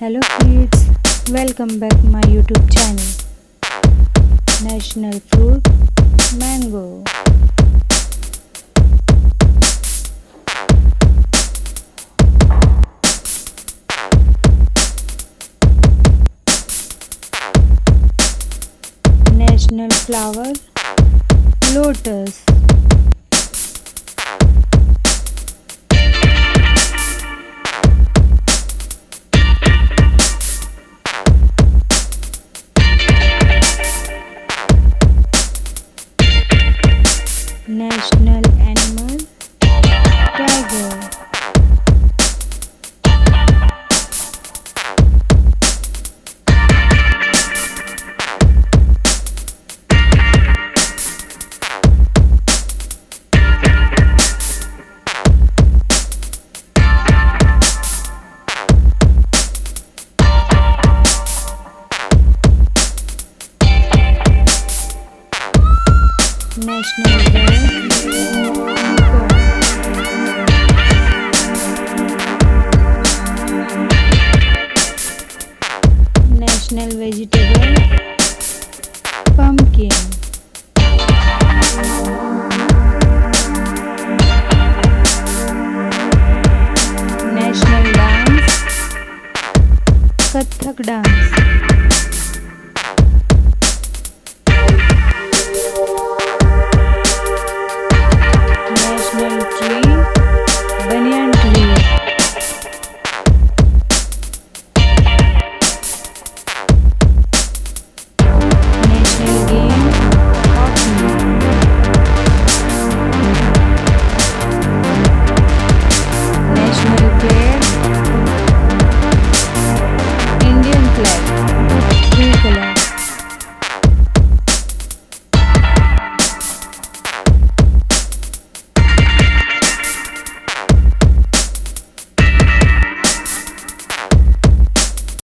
Hello kids, welcome back my YouTube channel. National fruit mango. National flower lotus. National animal tiger. National bird national vegetable pumpkin. National dance Kathak dance.